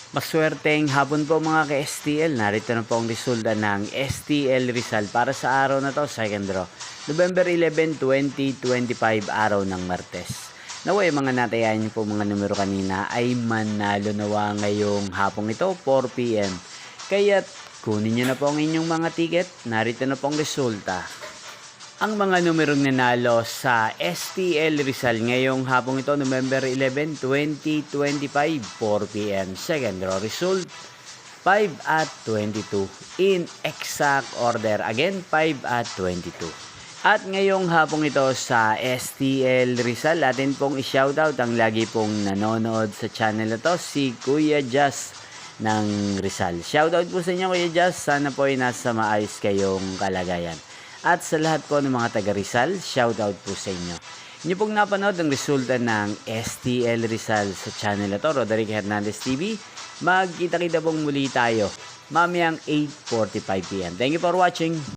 Maswerteng hapon po mga ka-STL. Narito na po ang resulta ng STL Rizal para sa araw na to, second draw. November 11, 2025, araw ng Martes. Naway mga natayan niyo po mga numero kanina ay manalo nawa ngayong hapong ito, 4 PM. Kaya't kunin niyo na po ang inyong mga ticket. Narito na po ang resulta. Ang mga numerong nanalo sa STL Rizal ngayong hapong ito, November 11, 2025, 4 PM. Second draw result, 5 at 22. In exact order. Again, 5 at 22. At ngayong hapong ito sa STL Rizal, atin pong i-shoutout ang lagi pong nanonood sa channel na to, si Kuya Jazz ng Rizal. Shoutout po sa inyo Kuya Jazz, sana po ay nasa maayos kayong kalagayan. At sa lahat po ng mga taga Rizal, shoutout po sa inyo. Inyo pong napanood ang resulta ng STL Rizal sa channel na to, Roderick Hernandez TV. Magkita-kita pong muli tayo mamayang 8:45 PM. Thank you for watching.